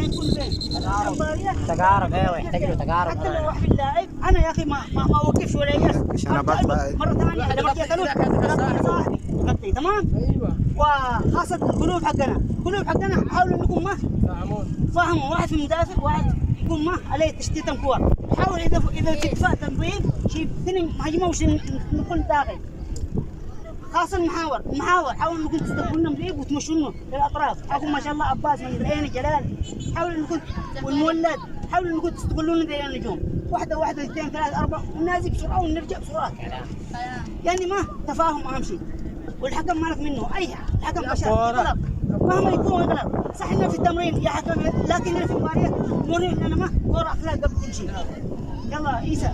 يعني يكون بين تقارب. ايوه يحتاج له تقارب. حتى لو واحد اللاعب انا يا اخي ما اوقفش ولا ياس. انا بقى مره ثانيه لما جيت صاحبي غطي تمام. ايوه وخاصه القلوب حقنا حاولوا انكم ما فاهموا واحد في المدافع واحد يكون ما عليه تشتيت كور. حاول اذا في دفاع تنظيم شيء اثنين مهاجمه وش نكون داخل. خاصة المحاور حاولوا انكم تستقبلونا مليب وتمشونا للاطراف. حاكم ما شاء الله عباس من العين جلال حاولوا انكم والمولد حاولوا انكم تستقبلونا زي النجوم. واحدة اثنين ثلاثة أربعة وننازل بسرعة ونرجع بسرعة. يعني ما تفاهم أهم شيء. والحكم مالك منه أي الحكم بشر يغلط مهما يكون يغلط. صح إنه في التمرين يا حكم لكن في المباريات نوري إن أنا ما كورة أخلاق قبل كل شيء. يلا عيسى.